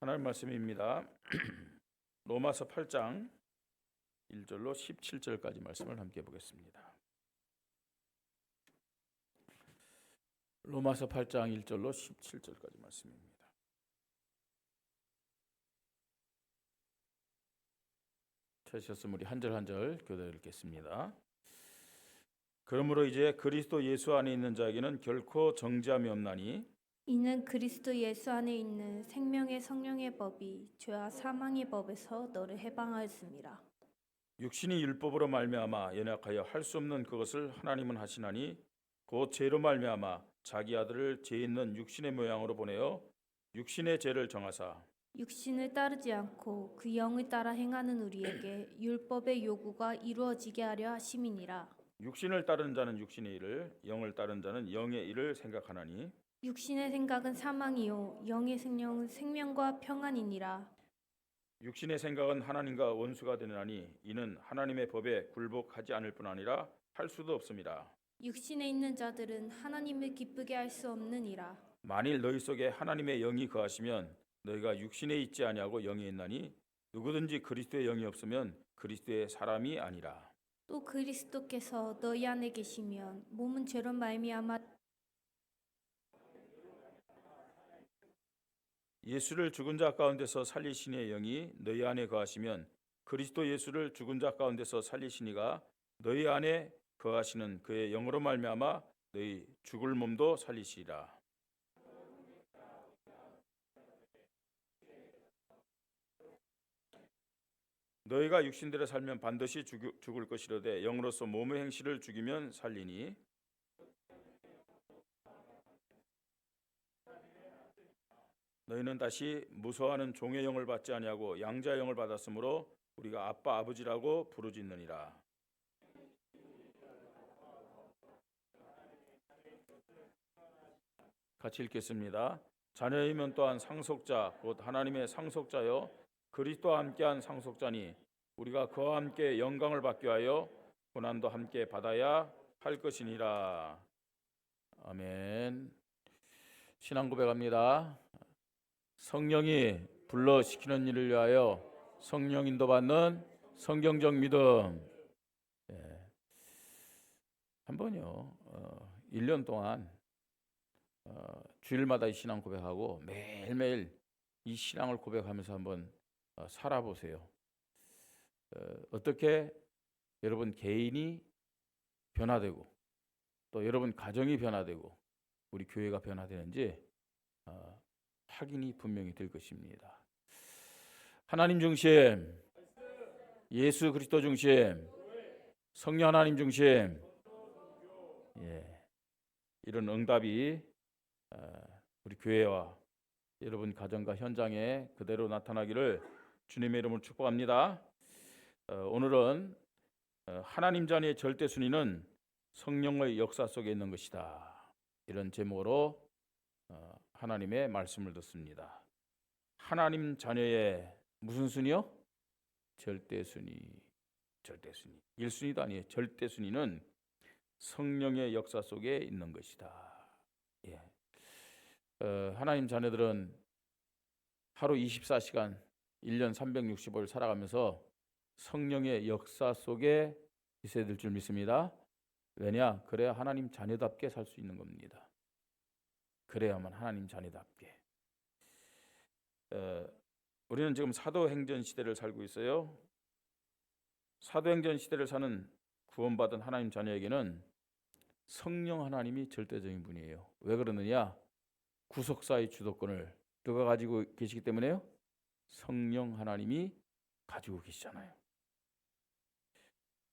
하나님 말씀입니다. 로마서 8장 1절로 17절까지 말씀을 함께 보겠습니다. 로마서 8장 1절로 17절까지 말씀입니다. 찾으셨으면 우리 한 절 한 절 교독 읽겠습니다. 그러므로 이제 그리스도 예수 안에 있는 자에게는 결코 정죄함이 없나니 이는 그리스도 예수 안에 있는 생명의 성령의 법이 죄와 사망의 법에서 너를 해방하였습니다. 육신이 율법으로 말미암아 연약하여 할 수 없는 그것을 하나님은 하시나니 곧 죄로 말미암아 자기 아들을 죄 있는 육신의 모양으로 보내어 육신의 죄를 정하사 육신을 따르지 않고 그 영을 따라 행하는 우리에게 율법의 요구가 이루어지게 하려 하심이니라. 육신을 따르는 자는 육신의 일을, 영을 따르는 자는 영의 일을 생각하나니 육신의 생각은 사망이요 영의 생명은 생명과 평안이니라. 육신의 생각은 하나님과 원수가 되느니 이는 하나님의 법에 굴복하지 않을 뿐 아니라 할 수도 없습니다. 육신에 있는 자들은 하나님을 기쁘게 할 수 없느니라. 만일 너희 속에 하나님의 영이 거하시면 너희가 육신에 있지 아니하고 영에 있나니 누구든지 그리스도의 영이 없으면 그리스도의 사람이 아니라. 또 그리스도께서 너희 안에 계시면 몸은 죄로 말미암아 예수를 죽은 자 가운데서 살리시니의 영이 너희 안에 거하시면 그리스도 예수를 죽은 자 가운데서 살리시니가 너희 안에 거하시는 그의 영으로 말미암아 너희 죽을 몸도 살리시리라. 너희가 육신대로 살면 반드시 죽을 것이로되 영으로서 몸의 행실을 죽이면 살리니 너희는 다시 무서워하는 종의 영을 받지 아니하고 양자의 영을 받았으므로 우리가 아빠 아버지라고 부르짖느니라. 같이 읽겠습니다. 자녀이면 또한 상속자 곧 하나님의 상속자여 그리스도와 함께한 상속자니 우리가 그와 함께 영광을 받게 하여 고난도 함께 받아야 할 것이니라. 아멘. 신앙 고백합니다. 성령이 불러시키는 일을 위하여 성령 인도받는 성경적 믿음. 한번요 1년 동안 주일마다 이 신앙 고백하고 매일매일 이 신앙을 고백하면서 한번 살아보세요. 어떻게 여러분 개인이 변화되고 또 여러분 가정이 변화되고 우리 교회가 변화되는지 확인이 분명히 될 것입니다. 하나님 중심, 예수 그리스도 중심, 성령 하나님 중심, 이런 응답이 우리 교회와 여러분 가정과 현장에 그대로 나타나기를 주님의 이름으로 축복합니다. 오늘은 하나님 자녀의 절대 순위는 성령의 역사 속에 있는 것이다. 이런 제목으로 하나님의 말씀을 듣습니다. 하나님 자녀의 무슨 순위요? 절대 순위. 절대 순위. 1순위도 아니에요. 절대 순위는 성령의 역사 속에 있는 것이다. 하나님 자녀들은 하루 24시간 1년 365일 살아가면서 성령의 역사 속에 있어야 될 줄 믿습니다. 왜냐? 그래야 하나님 자녀답게 살 수 있는 겁니다. 그래야만 하나님 자녀답게. 우리는 지금 사도행전 시대를 살고 있어요. 사도행전 시대를 사는 구원받은 하나님 자녀에게는 성령 하나님이 절대적인 분이에요. 왜 그러느냐? 구속사의 주도권을 누가 가지고 계시기 때문에요? 성령 하나님이 가지고 계시잖아요.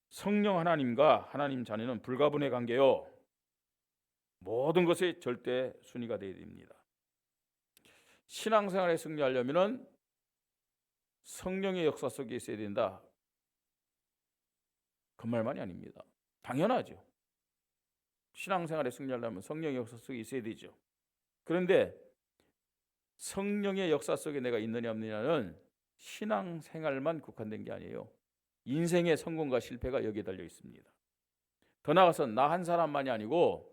성령 하나님과 하나님 자녀는 불가분의 관계요. 모든 것의 절대 순위가 되어야 됩니다. 신앙생활에 승리하려면 성령의 역사 속에 있어야 된다. 그 말만이 아닙니다. 당연하죠. 신앙생활에 승리하려면 성령의 역사 속에 있어야 되죠. 그런데 성령의 역사 속에 내가 있느냐 없느냐는 신앙생활만 국한된 게 아니에요. 인생의 성공과 실패가 여기에 달려 있습니다. 더 나아가서 나 한 사람만이 아니고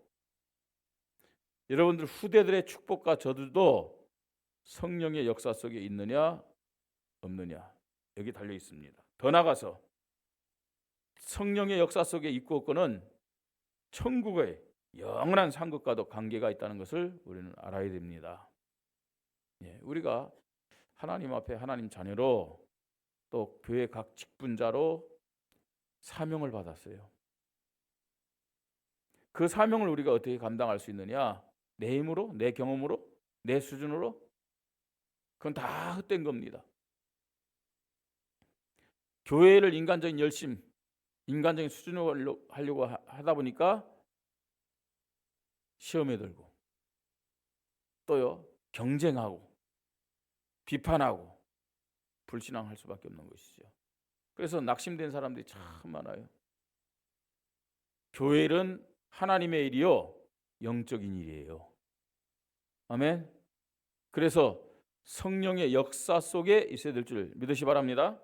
여러분들 후대들의 축복과 저주도 성령의 역사 속에 있느냐 없느냐 여기 달려 있습니다. 더 나아가서 성령의 역사 속에 있고 없고는 천국의 영원한 상급과도 관계가 있다는 것을 우리는 알아야 됩니다. 우리가 하나님 앞에 하나님 자녀로 또 교회 각 직분자로 사명을 받았어요. 그 사명을 우리가 어떻게 감당할 수 있느냐? 내 힘으로, 내 경험으로, 내 수준으로? 그건 다 헛된 겁니다. 교회를 인간적인 열심, 인간적인 수준으로 하려고 하다 보니까 시험에 들고 또요 경쟁하고 비판하고 불신앙할 수밖에 없는 것이죠. 그래서 낙심된 사람들이 참 많아요. 교회 일은 하나님의 일이요 영적인 일이에요. 아멘. 그래서 성령의 역사 속에 있어야 될 줄 믿으시 바랍니다.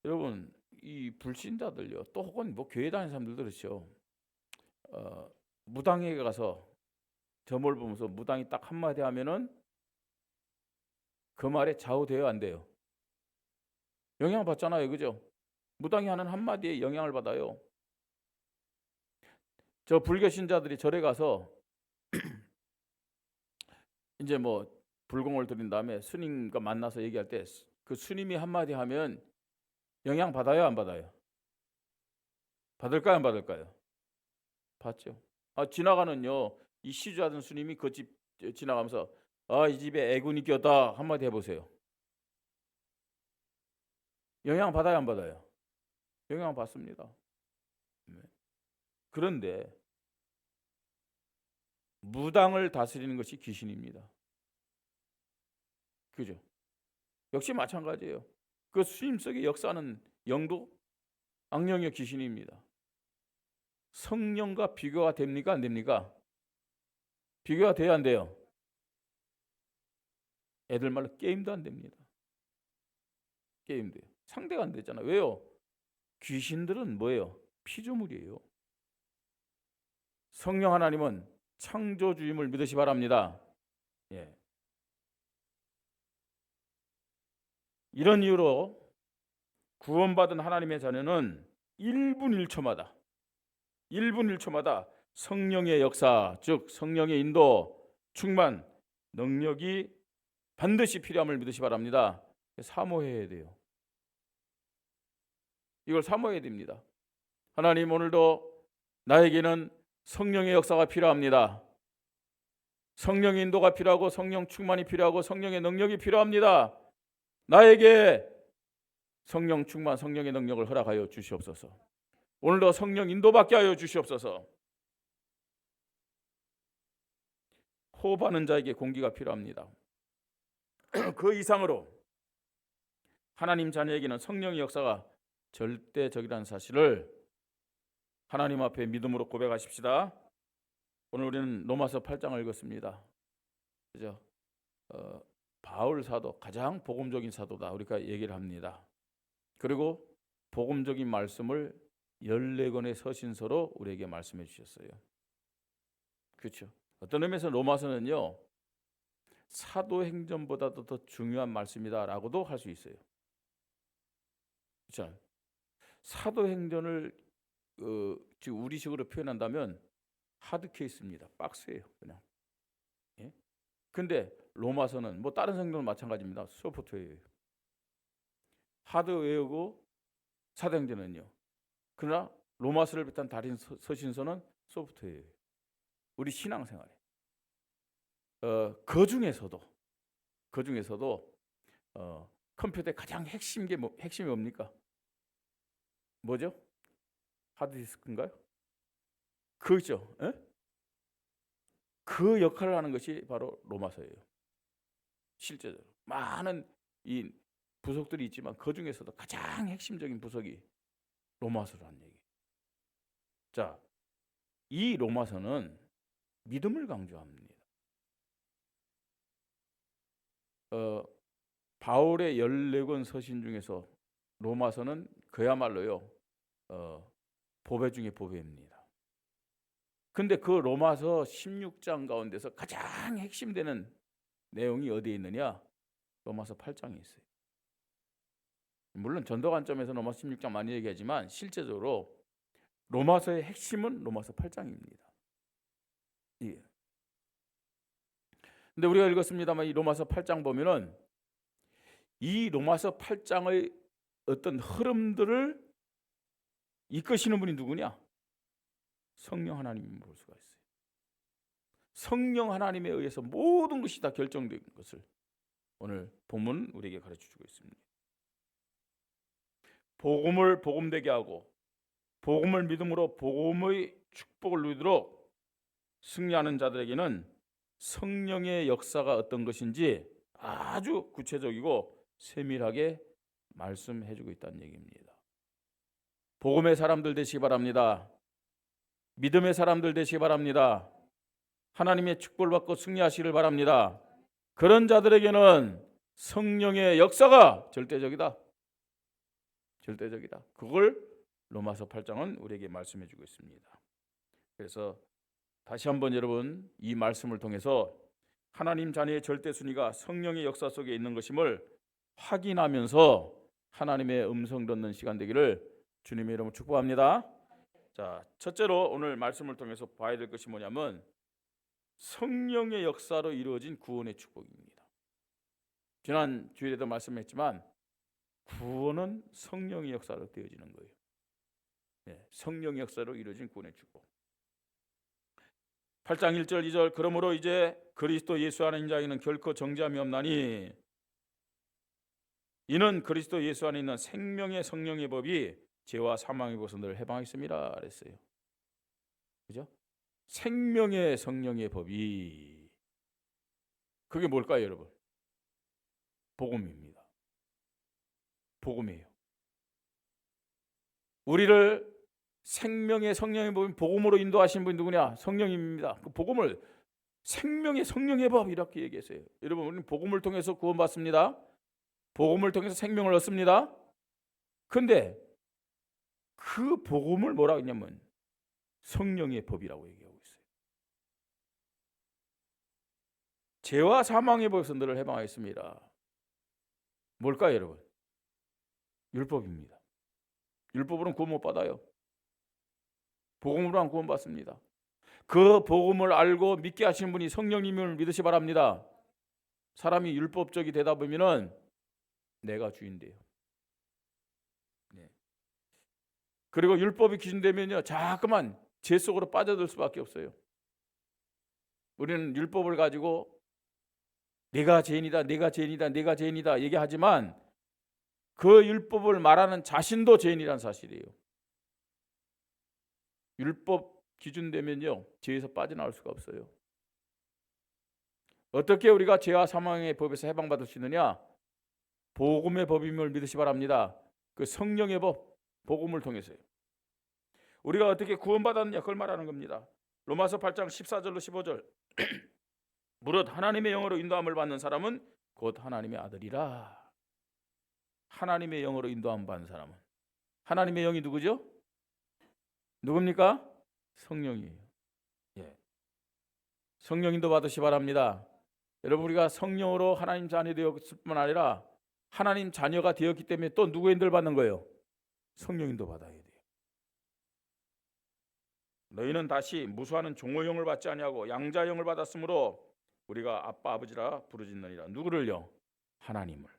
여러분 이 불신자들요 또 혹은 뭐 교회 다니는 사람들도 그렇죠. 무당에 가서 점을 보면서 무당이 딱 한마디 하면은 그 말에 좌우돼요 안 돼요? 영향을 받잖아요, 그죠? 무당이 하는 한마디에 영향을 받아요. 저 불교 신자들이 절에 가서 이제 뭐 불공을 드린 다음에 스님과 만나서 얘기할 때 그 스님이 한마디 하면 영향 받아요 안 받아요? 받을까요 안 받을까요? 받죠. 지나가는요 이 시주하던 스님이 그 집 지나가면서 이 집에 애군이 꼈다 한마디 해보세요. 영향 받아요 안 받아요? 영향 받습니다. 그런데 무당을 다스리는 것이 귀신입니다. 그죠? 역시 마찬가지예요. 그 스님 속에 역사하는 영도 악령의 귀신입니다. 성령과 비교가 됩니까 안 됩니까? 비교가 돼야 안 돼요? 애들 말로 게임도 안 됩니다. 게임도 상대가 안 되잖아. 왜요? 귀신들은 뭐예요? 피조물이에요. 성령 하나님은 창조주임을 믿으시 바랍니다. 이런 이유로 구원받은 하나님의 자녀는 1분 1초마다 성령의 역사, 즉 성령의 인도, 충만, 능력이 반드시 필요함을 믿으시 바랍니다. 사모해야 돼요. 이걸 사모해야 됩니다. 하나님 오늘도 나에게는 성령의 역사가 필요합니다. 성령의 인도가 필요하고 성령 충만이 필요하고 성령의 능력이 필요합니다. 나에게 성령 충만, 성령의 능력을 허락하여 주시옵소서. 오늘도 성령 인도받게 하여 주시옵소서. 호흡하는 자에게 공기가 필요합니다. 그 이상으로 하나님 자녀에게는 성령의 역사가 절대적이라는 사실을 하나님 앞에 믿음으로 고백하십시다. 오늘 우리는 로마서 8장을 읽었습니다. 그죠? 바울 사도 가장 복음적인 사도다 우리가 얘기를 합니다. 그리고 복음적인 말씀을 14권의 서신서로 우리에게 말씀해 주셨어요. 그렇죠? 어떤 의미에서 로마서는요 사도행전보다도 더 중요한 말씀이다라고도 할 수 있어요. 그렇죠? 사도행전을 지금 우리식으로 표현한다면 하드 케이스입니다. 박스예요, 그냥. 근데 로마서는 뭐 다른 성경은 마찬가지입니다. 소프트웨어예요. 하드 외우고 사도행전은요. 그러나 로마서를 비롯한 다른 서신서는 소프트웨어예요. 우리 신앙생활에 그 중에서도 컴퓨터의 가장 핵심이 뭡니까? 뭐죠? 하드디스크인가요? 그죠? 그 역할을 하는 것이 바로 로마서예요. 실제로 많은 이 부속들이 있지만 그 중에서도 가장 핵심적인 부속이 로마서라는 얘기. 자, 이 로마서는 믿음을 강조합니다. 바울의 14권 서신 중에서 로마서는 그야말로요 보배 중에 보배입니다. 근데 그 로마서 16장 가운데서 가장 핵심되는 내용이 어디에 있느냐? 로마서 8장에 있어요. 물론 전도 관점에서 로마서 16장 많이 얘기하지만 실제적으로 로마서의 핵심은 로마서 8장입니다. 예. 근데 우리가 읽었습니다만 이 로마서 8장 보면은 이 로마서 8장의 어떤 흐름들을 이끄시는 분이 누구냐? 성령 하나님을 볼 수가 있어요. 성령 하나님에 의해서 모든 것이 다 결정된 것을 오늘 본문 우리에게 가르쳐주고 있습니다. 복음을 복음되게 하고 복음을 믿음으로 복음의 축복을 누리도록 승리하는 자들에게는 성령의 역사가 어떤 것인지 아주 구체적이고 세밀하게 말씀해주고 있다는 얘기입니다. 복음의 사람들 되시기 바랍니다. 믿음의 사람들 되시기 바랍니다. 하나님의 축복을 받고 승리하시기를 바랍니다. 그런 자들에게는 성령의 역사가 절대적이다. 절대적이다. 그걸 로마서 8장은 우리에게 말씀해 주고 있습니다. 그래서 다시 한번 여러분 이 말씀을 통해서 하나님 자녀의 절대 순위가 성령의 역사 속에 있는 것임을 확인하면서 하나님의 음성 듣는 시간 되기를 주님의 이름으로 축복합니다. 자, 첫째로 오늘 말씀을 통해서 봐야 될 것이 뭐냐면 성령의 역사로 이루어진 구원의 축복입니다. 지난 주일에도 말씀했지만 구원은 성령의 역사로 되어지는 거예요. 네, 성령의 역사로 이루어진 구원의 축복. 8장 1절 2절 그러므로 이제 그리스도 예수 안에 있는 자에게는 결코 정죄함이 없나니 이는 그리스도 예수 안에 있는 생명의 성령의 법이 죄와 사망의 것을 늘 해방했습니다 그랬어요. 그죠? 생명의 성령의 법이 그게 뭘까요, 여러분? 복음입니다. 복음이에요. 우리를 생명의 성령의 법인 복음으로 인도하신 분이 누구냐? 성령입니다. 그 복음을 생명의 성령의 법 이렇게 얘기했어요. 여러분 우리는 복음을 통해서 구원받습니다. 복음을 통해서 생명을 얻습니다. 그런데 그 복음을 뭐라고 했냐면 성령의 법이라고 얘기하고 있어요. 죄와 사망의 법에서 너를 해방하였습니다. 뭘까요, 여러분? 율법입니다. 율법으로는 구원 못 받아요. 복음으로만 구원 받습니다. 그 복음을 알고 믿게 하시는 분이 성령님을 믿으시 바랍니다. 사람이 율법적이 되다 보면은 내가 주인돼요. 네. 그리고 율법이 기준되면요 자꾸만 죄 속으로 빠져들 수밖에 없어요. 우리는 율법을 가지고 내가 죄인이다, 내가 죄인이다, 내가 죄인이다 얘기하지만 그 율법을 말하는 자신도 죄인이라는 사실이에요. 율법 기준되면요 죄에서 빠져나올 수가 없어요. 어떻게 우리가 죄와 사망의 법에서 해방받을 수 있느냐? 복음의 법임을 믿으시 바랍니다. 그 성령의 법, 복음을 통해서요. 우리가 어떻게 구원받았느냐 그걸 말하는 겁니다. 로마서 8장 14절로 15절 무릇 하나님의 영으로 인도함을 받는 사람은 곧 하나님의 아들이라. 하나님의 영으로 인도함을 받는 사람은 하나님의 영이 누구죠? 누굽니까? 성령이에요. 예. 성령 인도 받으시 바랍니다. 여러분 우리가 성령으로 하나님 자녀 되었을 뿐 아니라 하나님 자녀가 되었기 때문에 또 누구 인도를 받는 거예요? 성령 인도 받아야 돼요. 너희는 다시 무수하는 종의 영을 받지 아니하고 양자의 영을 받았으므로 우리가 아빠 아버지라 부르짖느니라. 누구를요? 하나님을.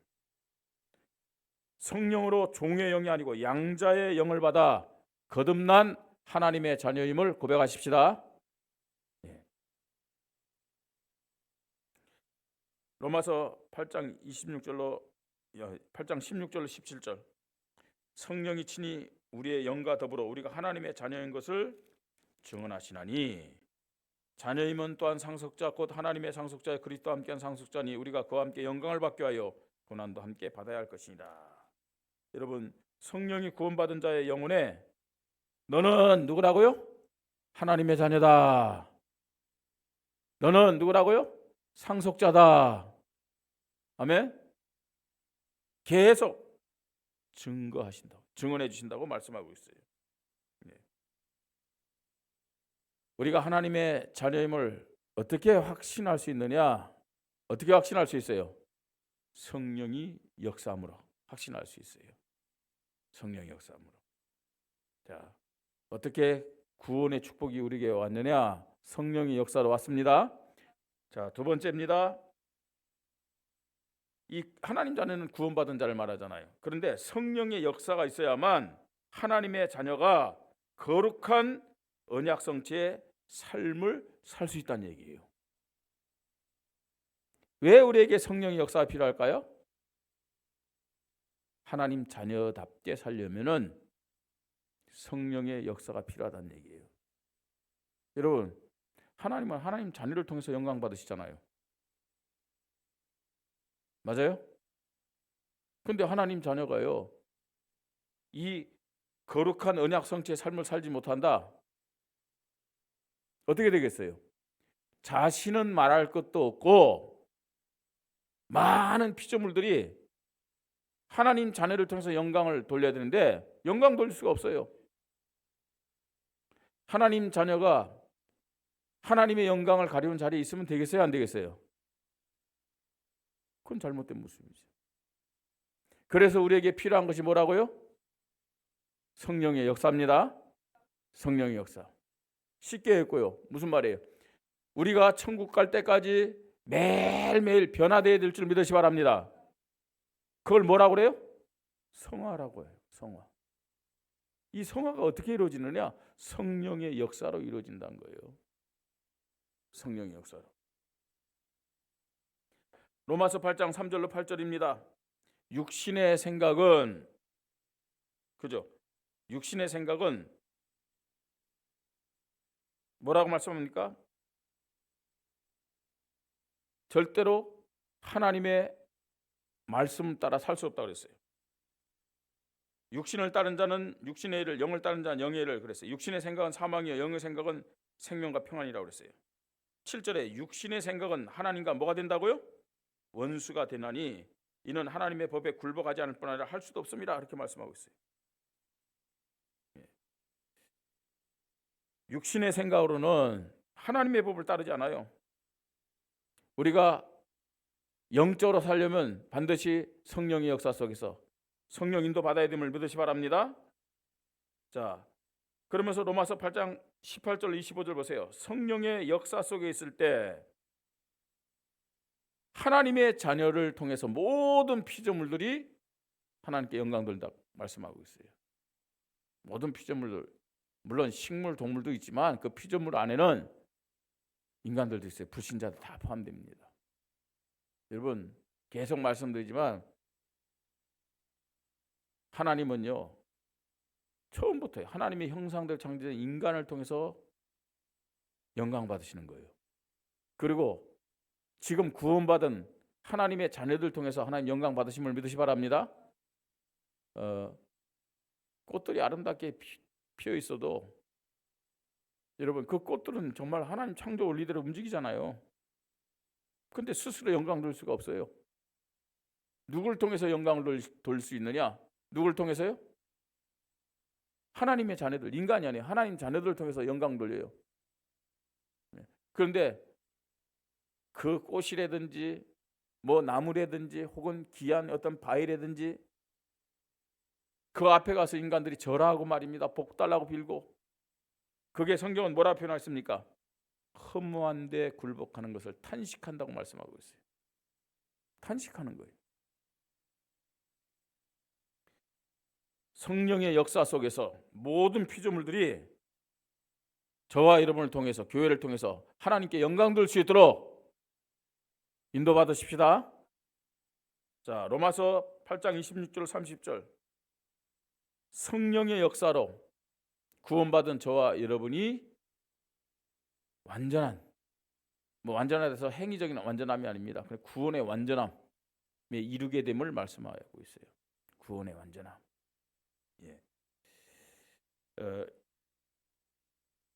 성령으로 종의 영이 아니고 양자의 영을 받아 거듭난 하나님의 자녀임을 고백하십시다. 예. 로마서 8장 16절로 17절 성령이 친히 우리의 영과 더불어 우리가 하나님의 자녀인 것을 증언하시나니 자녀임은 또한 상속자 곧 하나님의 상속자의 그리스도와 함께한 상속자니 우리가 그와 함께 영광을 받게 하여 고난도 함께 받아야 할 것이니라. 여러분 성령이 구원받은 자의 영혼에 너는 누구라고요? 하나님의 자녀다. 너는 누구라고요? 상속자다. 아멘. 계속 증거하신다. 증언해 주신다고 말씀하고 있어요. 네. 우리가 하나님의 자녀임을 어떻게 확신할 수 있느냐? 어떻게 확신할 수 있어요? 성령이 역사함으로 확신할 수 있어요. 성령의 역사함으로. 자, 어떻게 구원의 축복이 우리에게 왔느냐? 성령의 역사로 왔습니다. 자, 두 번째입니다. 이 하나님 자녀는 구원받은 자를 말하잖아요. 그런데 성령의 역사가 있어야만 하나님의 자녀가 거룩한 언약 성취의 삶을 살 수 있다는 얘기예요. 왜 우리에게 성령의 역사가 필요할까요? 하나님 자녀답게 살려면은 성령의 역사가 필요하다는 얘기예요. 여러분, 하나님은 하나님 자녀를 통해서 영광 받으시잖아요. 맞아요? 근데 하나님 자녀가요, 이 거룩한 언약 성취의 삶을 살지 못한다. 어떻게 되겠어요? 자신은 말할 것도 없고 많은 피조물들이 하나님 자녀를 통해서 영광을 돌려야 되는데 영광 돌릴 수가 없어요. 하나님 자녀가 하나님의 영광을 가려운 자리에 있으면 되겠어요? 안 되겠어요? 그건 잘못된 모습이죠. 그래서 우리에게 필요한 것이 뭐라고요? 성령의 역사입니다. 성령의 역사. 쉽게 했고요. 무슨 말이에요? 우리가 천국 갈 때까지 매일매일 변화되어야 될 줄 믿으시 바랍니다. 그걸 뭐라고 그래요? 성화라고 해요. 성화. 이 성화가 어떻게 이루어지느냐? 성령의 역사로 이루어진다는 거예요. 성령의 역사로. 로마서 8장 3절로 8절입니다. 육신의 생각은, 그죠? 육신의 생각은 뭐라고 말씀합니까? 절대로 하나님의 말씀 따라 살 수 없다고 그랬어요. 육신을 따른 자는 육신의 일을, 영을 따른 자는 영의 일을 그랬어요. 육신의 생각은 사망이요 영의 생각은 생명과 평안이라고 그랬어요. 7절에 육신의 생각은 하나님과 뭐가 된다고요? 원수가 되나니 이는 하나님의 법에 굴복하지 않을 뿐 아니라 할 수도 없습니다. 그렇게 말씀하고 있어요. 육신의 생각으로는 하나님의 법을 따르지 않아요. 우리가 영적으로 살려면 반드시 성령의 역사 속에서 성령 인도 받아야 됨을 믿으시 바랍니다. 자, 그러면서 로마서 8장 18절 25절 보세요. 성령의 역사 속에 있을 때 하나님의 자녀를 통해서 모든 피조물들이 하나님께 영광 돌린다고 말씀하고 있어요. 모든 피조물들, 물론 식물, 동물도 있지만 그 피조물 안에는 인간들도 있어요. 불신자도 다 포함됩니다. 여러분, 계속 말씀드리지만 하나님은요, 처음부터 하나님의 형상대로 창조된 인간을 통해서 영광 받으시는 거예요. 그리고 지금 구원받은 하나님의 자녀들 통해서 하나님 영광 받으심을 믿으시 바랍니다. 꽃들이 아름답게 피어 있어도 여러분, 그 꽃들은 정말 하나님 창조 원리대로 움직이잖아요. 근데 스스로 영광 돌릴 수가 없어요. 누굴 통해서 영광을 돌릴 수 있느냐? 누굴 통해서요? 하나님의 자녀들, 인간이 아니에요. 하나님 자녀들을 통해서 영광 돌려요. 그런데 그 꽃이라든지 뭐 나무라든지 혹은 귀한 어떤 바위라든지 그 앞에 가서 인간들이 절하고 말입니다. 복 달라고 빌고. 그게 성경은 뭐라 표현했습니까? 허무한 데 굴복하는 것을 탄식한다고 말씀하고 있어요. 탄식하는 거예요. 성령의 역사 속에서 모든 피조물들이 저와 여러분을 통해서, 교회를 통해서 하나님께 영광 돌릴 수 있도록 인도받으십시다. 자, 로마서 8장 26절 30절. 성령의 역사로 구원받은 저와 여러분이 완전한, 완전하다서 행위적인 완전함이 아닙니다. 구원의 완전함에 이루게 됨을 말씀하고 있어요. 구원의 완전함. 예.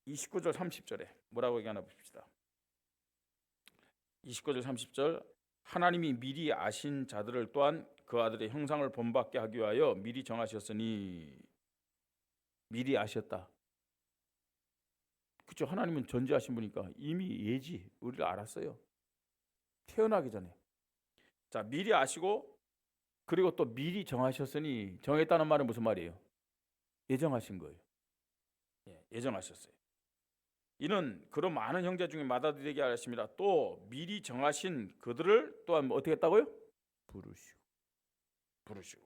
29절 30절에 뭐라고 얘기하나 봅시다. 29절 30절. 하나님이 미리 아신 자들을 또한 그 아들의 형상을 본받게 하기 위하여 미리 정하셨으니. 미리 아셨다. 그렇죠. 하나님은 전지하신 분이니까 이미 예지 우리를 알았어요. 태어나기 전에. 자, 미리 아시고 그리고 또 미리 정하셨으니, 정했다는 말은 무슨 말이에요? 예정하신 거예요. 예정하셨어요. 이는 그런 많은 형제 중에 맏아들에게 하십니다. 또 미리 정하신 그들을 또한 어떻게 했다고요? 부르시고.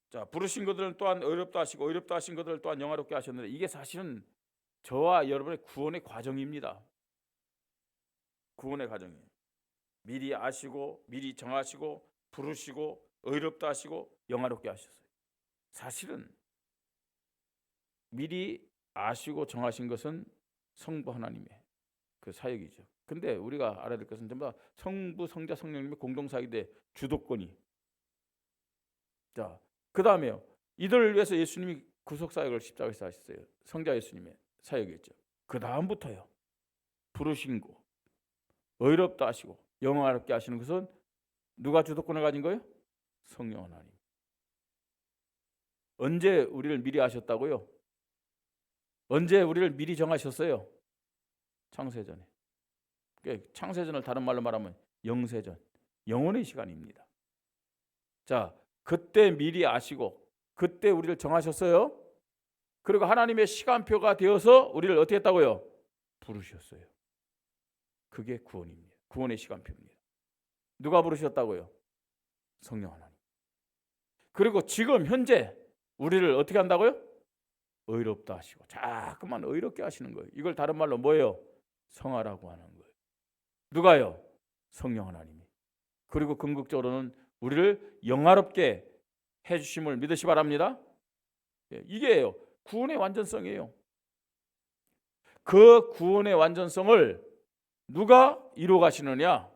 자, 부르신 그들은 또한 어렵다 하시고 어렵다 하신 그들을 또한 영화롭게 하셨는데, 이게 사실은 저와 여러분의 구원의 과정입니다. 구원의 과정이에요. 미리 아시고 미리 정하시고 부르시고 의롭다 하시고 영화롭게 하셨어요. 사실은 미리 아시고 정하신 것은 성부 하나님의 그 사역이죠. 근데 우리가 알아야 될 것은 전부 다 성부, 성자, 성령님의 공동 사역인데 주도권이. 자, 그다음에요. 이들을 위해서 예수님이 구속 사역을 십자가에서 하셨어요. 성자 예수님의 사역이었죠. 그 다음부터요. 부르신 거, 의롭다 하시고 영화롭게 하시는 것은 누가 주도권을 가진 거예요? 성령 하나님. 언제 우리를 미리 아셨다고요? 언제 우리를 미리 정하셨어요? 창세전에. 창세전을 다른 말로 말하면 영세전, 영혼의 시간입니다. 자, 그때 미리 아시고 그때 우리를 정하셨어요. 그리고 하나님의 시간표가 되어서 우리를 어떻게 했다고요? 부르셨어요. 그게 구원입니다. 구원의 시간표입니다. 누가 부르셨다고요? 성령 하나님. 그리고 지금 현재 우리를 어떻게 한다고요? 의롭다 하시고 자꾸만 의롭게 하시는 거예요. 이걸 다른 말로 뭐예요? 성하라고 하는 거예요. 누가요? 성령 하나님이. 그리고 궁극적으로는 우리를 영화롭게 해주심을 믿으시 바랍니다. 이게요, 구원의 완전성이에요. 그 구원의 완전성을 누가 이루어 가시느냐?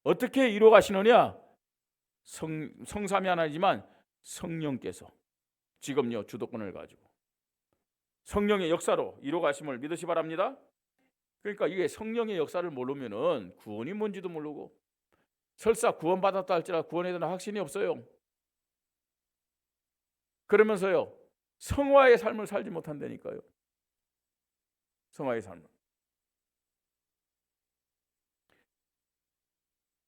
어떻게 이루어 가시느냐? 성삼위 하나이지만 성령께서 지금요 주도권을 가지고 성령의 역사로 이루어 가심을 믿으시 바랍니다. 그러니까 이게 성령의 역사를 모르면은 구원이 뭔지도 모르고, 설사 구원받았다 할지라도 구원에 대한 확신이 없어요. 그러면서요 성화의 삶을 살지 못한다니까요. 성화의 삶을.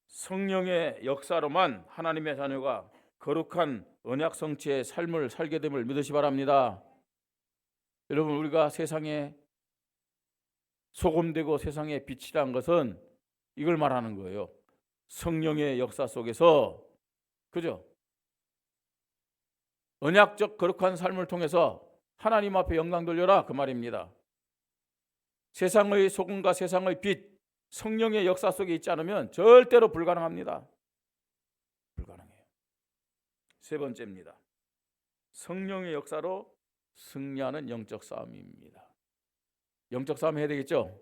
성령의 역사로만 하나님의 자녀가 거룩한 언약 성취의 삶을 살게 됨을 믿으시 바랍니다. 여러분, 우리가 세상에 소금되고 세상의 빛이란 것은 이걸 말하는 거예요. 성령의 역사 속에서, 그죠? 언약적 거룩한 삶을 통해서 하나님 앞에 영광 돌려라, 그 말입니다. 세상의 소금과 세상의 빛, 성령의 역사 속에 있지 않으면 절대로 불가능합니다. 불가능해요. 세 번째입니다. 성령의 역사로 승리하는 영적 싸움입니다. 영적 싸움 해야 되겠죠?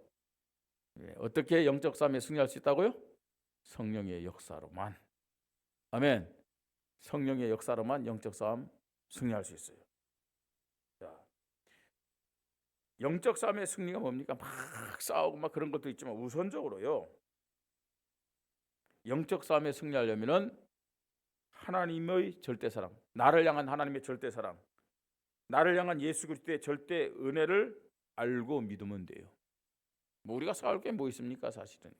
어떻게 영적 싸움에 승리할 수 있다고요? 성령의 역사로만. 아멘. 성령의 역사로만 영적 싸움 승리할 수 있어요. 자, 영적 싸움의 승리가 뭡니까? 막 싸우고 막 그런 것도 있지만 우선적으로요, 영적 싸움에 승리하려면은 하나님의 절대 사랑, 나를 향한 하나님의 절대 사랑, 나를 향한 예수 그리스도의 절대 은혜를 알고 믿으면 돼요. 뭐 우리가 싸울 게 뭐 있습니까? 사실은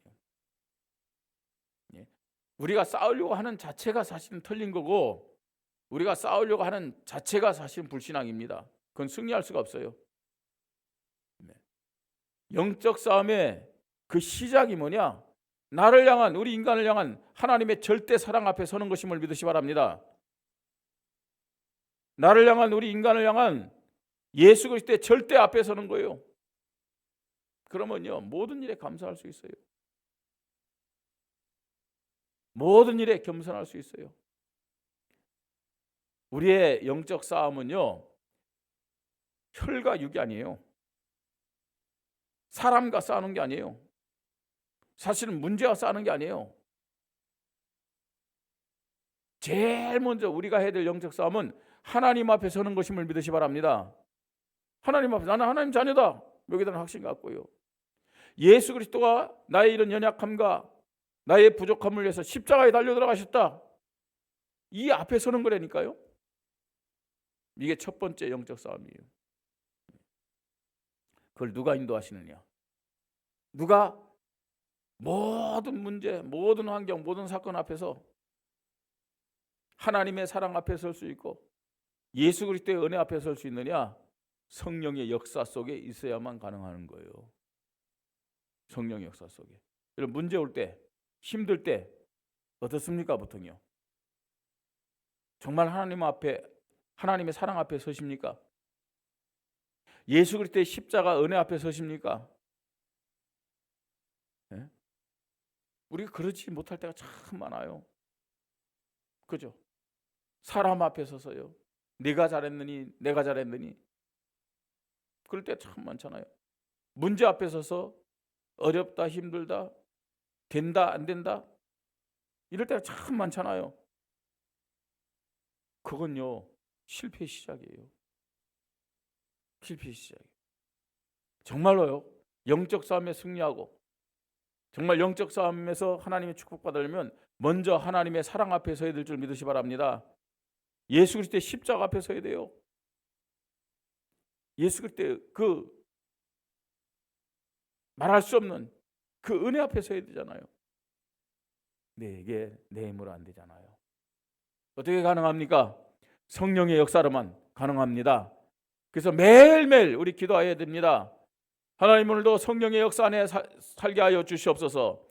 우리가 싸우려고 하는 자체가 사실은 틀린 거고, 우리가 싸우려고 하는 자체가 사실은 불신앙입니다. 그건 승리할 수가 없어요. 영적 싸움의 그 시작이 뭐냐? 나를 향한, 우리 인간을 향한 하나님의 절대 사랑 앞에 서는 것임을 믿으시 바랍니다. 나를 향한, 우리 인간을 향한 예수 그리스도의 절대 앞에 서는 거예요. 그러면요 모든 일에 감사할 수 있어요. 모든 일에 겸손할 수 있어요. 우리의 영적 싸움은요 혈과 육이 아니에요. 사람과 싸우는 게 아니에요. 사실은 문제와 싸우는 게 아니에요. 제일 먼저 우리가 해야 될 영적 싸움은 하나님 앞에 서는 것임을 믿으시 바랍니다. 하나님 앞에, 나는 하나님 자녀다, 여기에 대한 확신 갖고요, 예수 그리스도가 나의 이런 연약함과 나의 부족함을 위해서 십자가에 달려 들어가셨다, 이 앞에 서는 거라니까요. 이게 첫 번째 영적 싸움이에요. 그걸 누가 인도하시느냐? 누가 모든 문제, 모든 환경, 모든 사건 앞에서 하나님의 사랑 앞에 설 수 있고 예수 그리스도의 은혜 앞에 설 수 있느냐? 성령의 역사 속에 있어야만 가능한 거예요. 성령의 역사 속에. 여러분 문제 올 때, 힘들 때 어떻습니까? 보통요. 정말 하나님 앞에, 하나님의 사랑 앞에 서십니까? 예수 그리스도의 십자가 은혜 앞에 서십니까? 네? 우리가 그러지 못할 때가 참 많아요. 그죠? 사람 앞에 서서요. 네가 잘했느니, 내가 잘했느니. 그럴 때 참 많잖아요. 문제 앞에 서서 어렵다, 힘들다, 된다, 안 된다. 이럴 때가 참 많잖아요. 그건요, 실패의 시작이에요. 실패의 시작이에요. 정말로요, 영적 싸움에 승리하고 정말 영적 싸움에서 하나님의 축복받으려면 먼저 하나님의 사랑 앞에 서야 될 줄 믿으시 바랍니다. 예수 그리스도의 십자가 앞에 서야 돼요. 예수 그리스도의 그 말할 수 없는 그 은혜 앞에 서야 되잖아요. 이게 내 힘으로 안 되잖아요. 어떻게 가능합니까? 성령의 역사로만 가능합니다. 그래서 매일매일 우리 기도해야 됩니다. 하나님 오늘도 성령의 역사 안에 살게 하여 주시옵소서.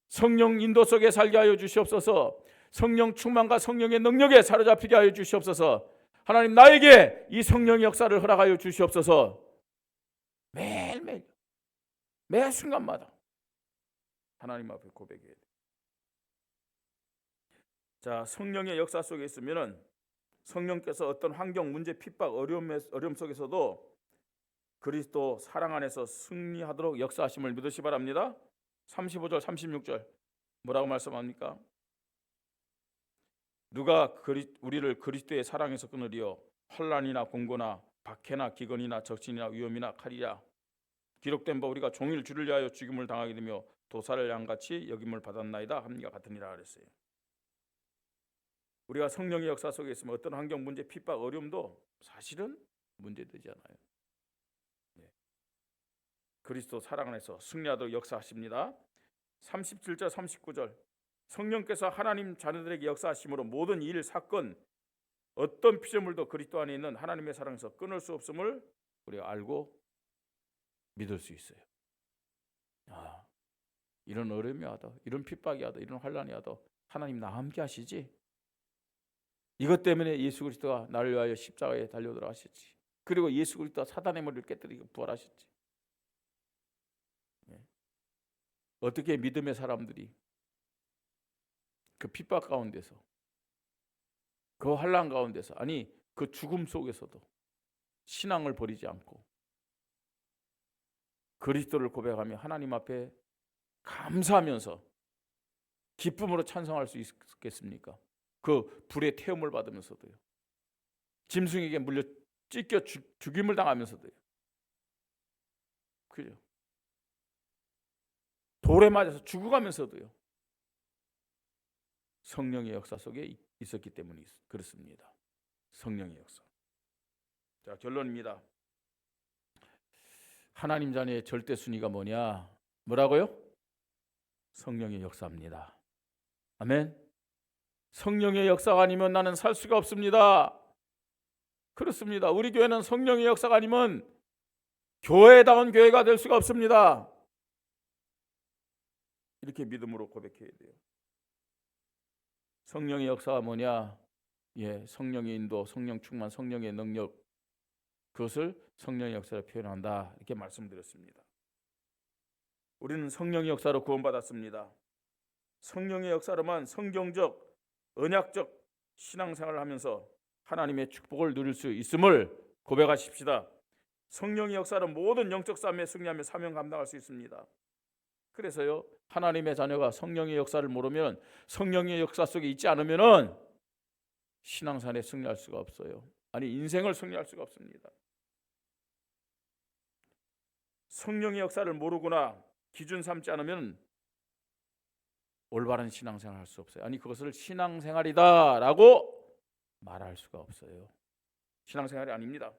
성령 인도 속에 살게 하여 주시옵소서. 성령 충만과 성령의 능력에 사로잡히게 하여 주시옵소서. 하나님 나에게 이 성령의 역사를 허락하여 주시옵소서. 매일매일 매 순간마다 하나님 앞에 고백해야 돼요. 자, 성령의 역사 속에 있으면은 성령께서 어떤 환경, 문제, 핍박, 어려움 속에서도 그리스도 사랑 안에서 승리하도록 역사하심을 믿으시 바랍니다. 35절 36절 뭐라고 말씀합니까? 누가 우리를 그리스도의 사랑에서 끊으리요? 환난이나 공고나 박해나 기근이나 적신이나 위험이나 칼이라. 기록된 바 우리가 종일 주를 위하여 죽임을 당하게 되며 도살을 양같이 여김을 받았나이다 함과 같으니라 그랬어요. 우리가 성령의 역사 속에 있으면 어떤 환경, 문제, 핍박, 어려움도 사실은 문제되지 않아요. 그리스도 사랑 안에서 승리하도록 역사하십니다. 37절 39절 성령께서 하나님 자녀들에게 역사하심으로 모든 일, 사건, 어떤 피조물도 그리스도 안에 있는 하나님의 사랑에서 끊을 수 없음을 우리가 알고 믿을 수 있어요. 이런 어려움이 와도, 이런 핍박이 와도, 이런 환난이 와도 하나님 나 함께 하시지. 이것 때문에 예수 그리스도가 나를 위하여 십자가에 달려 들어가셨지. 그리고 예수 그리스도가 사단의 머리를 깨뜨리고 부활하셨지. 어떻게 믿음의 사람들이 그 핍박 가운데서, 그 환난 가운데서, 아니 그 죽음 속에서도 신앙을 버리지 않고 그리스도를 고백하며 하나님 앞에 감사하면서 기쁨으로 찬송할 수 있겠습니까? 그 불의 태움을 받으면서도요. 짐승에게 물려 찢겨 죽임을 당하면서도요. 그죠? 돌에 맞아서 죽어가면서도요. 성령의 역사 속에 있었기 때문에 그렇습니다. 성령의 역사. 자, 결론입니다. 하나님 자녀의 절대 순위가 뭐냐? 뭐라고요? 성령의 역사입니다. 아멘. 성령의 역사가 아니면 나는 살 수가 없습니다. 그렇습니다. 우리 교회는 성령의 역사가 아니면 교회다운 교회가 될 수가 없습니다. 이렇게 믿음으로 고백해야 돼요. 성령의 역사가 뭐냐? 성령의 인도, 성령 충만, 성령의 능력, 그것을 성령의 역사로 표현한다. 이렇게 말씀드렸습니다. 우리는 성령의 역사로 구원받았습니다. 성령의 역사로만 성경적, 언약적 신앙생활을 하면서 하나님의 축복을 누릴 수 있음을 고백하십시다. 성령의 역사로 모든 영적 싸움에 승리하며 사명 감당할 수 있습니다. 그래서요, 하나님의 자녀가 성령의 역사를 모르면, 성령의 역사 속에 있지 않으면은 신앙생활에 승리할 수가 없어요. 아니 인생을 승리할 수가 없습니다. 성령의 역사를 모르거나 기준 삼지 않으면 올바른 신앙생활을 할 수 없어요. 아니 그것을 신앙생활이다라고 말할 수가 없어요. 신앙생활이 아닙니다.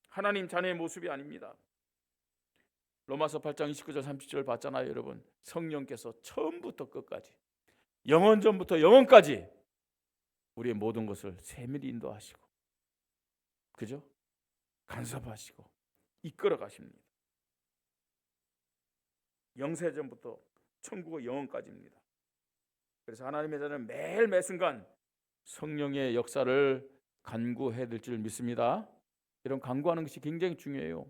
하나님 자녀의 모습이 아닙니다. 로마서 8장 29절 30절 봤잖아요, 여러분. 성령께서 처음부터 끝까지, 영원전부터 영원까지 우리의 모든 것을 세밀히 인도하시고, 그죠? 간섭하시고 이끌어 가십니다. 영세전부터 천국의 영원까지입니다. 그래서 하나님의 자녀는 매일 매순간 성령의 역사를 간구해야 될 줄 믿습니다. 이런 간구하는 것이 굉장히 중요해요.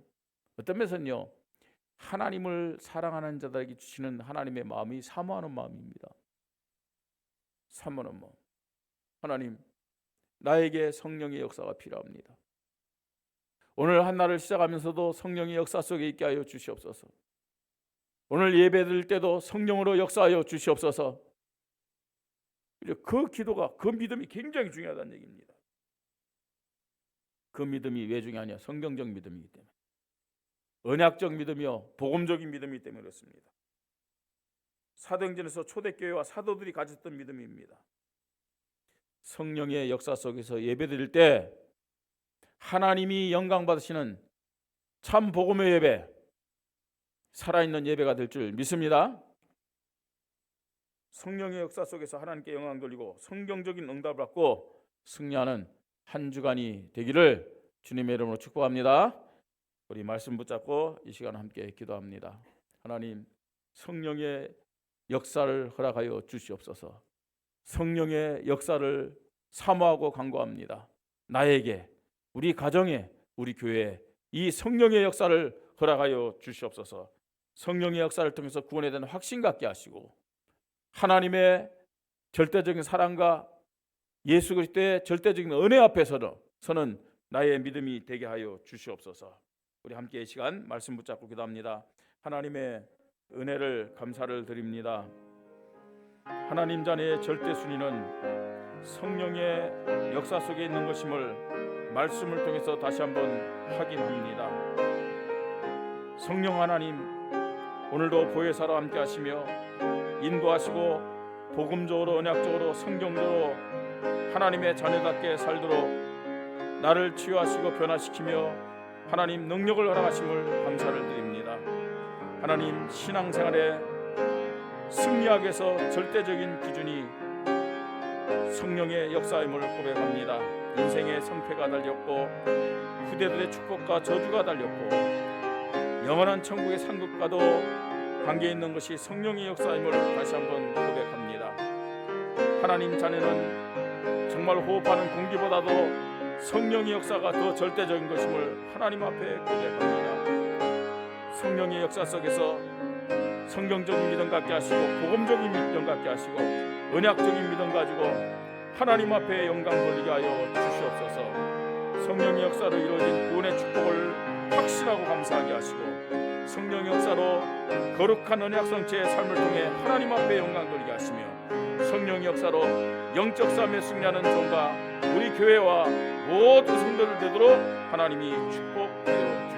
어떤 면에서는요, 하나님을 사랑하는 자들에게 주시는 하나님의 마음이 사모하는 마음입니다. 사모하는 마음. 하나님, 나에게 성령의 역사가 필요합니다. 오늘 한 날을 시작하면서도 성령의 역사 속에 있게 하여 주시옵소서. 오늘 예배드릴 때도 성령으로 역사하여 주시옵소서. 그 기도가, 그 믿음이 굉장히 중요하다는 얘기입니다. 그 믿음이 왜 중요하냐? 성경적 믿음이기 때문에, 언약적 믿음이요, 복음적인 믿음이기 때문에 그렇습니다. 사도행전에서 초대교회와 사도들이 가졌던 믿음입니다. 성령의 역사 속에서 예배드릴 때 하나님이 영광 받으시는 참 복음의 예배, 살아있는 예배가 될 줄 믿습니다. 성령의 역사 속에서 하나님께 영광 돌리고 성경적인 응답을 받고 승리하는 한 주간이 되기를 주님의 이름으로 축복합니다. 우리 말씀 붙잡고 이 시간 함께 기도합니다. 하나님, 성령의 역사를 허락하여 주시옵소서. 성령의 역사를 사모하고 간구합니다. 나에게, 우리 가정에, 우리 교회에 이 성령의 역사를 허락하여 주시옵소서. 성령의 역사를 통해서 구원에 대한 확신 갖게 하시고, 하나님의 절대적인 사랑과 예수 그리스도의 절대적인 은혜 앞에서는 나의 믿음이 되게 하여 주시옵소서. 우리 함께 이 시간 말씀 붙잡고 기도합니다. 하나님의 은혜를 감사를 드립니다. 하나님 자녀의 절대 순위는 성령의 역사 속에 있는 것임을 말씀을 통해서 다시 한번 확인합니다. 성령 하나님, 오늘도 보혜사로 함께 하시며 인도하시고 복음적으로, 언약적으로, 성경적으로 하나님의 자녀답게 살도록 나를 치유하시고 변화시키며 하나님 능력을 허락하심을 감사를 드립니다. 하나님, 신앙생활에 승리하기 위해서 절대적인 기준이 성령의 역사임을 고백합니다. 인생의 성패가 달렸고 후대들의 축복과 저주가 달렸고 영원한 천국의 상급과도 관계 있는 것이 성령의 역사임을 다시 한번 고백합니다. 하나님 자녀는 정말 호흡하는 공기보다도 성령의 역사가 더 절대적인 것임을 하나님 앞에 고백합니다. 성령의 역사 속에서 성경적인 믿음 갖게 하시고 복음적인 믿음 갖게 하시고 언약적인 믿음 가지고 하나님 앞에 영광 돌리게 하여 주시옵소서. 성령의 역사로 이루어진 구원의 축복을 확신하고 감사하게 하시고 성령의 역사로 거룩한 언약 성체의 삶을 통해 하나님 앞에 영광 돌리게 하시며 성령의 역사로 영적 싸움에 승리하는 종과 우리 교회와 모든 성도들 되도록 하나님이 축복하여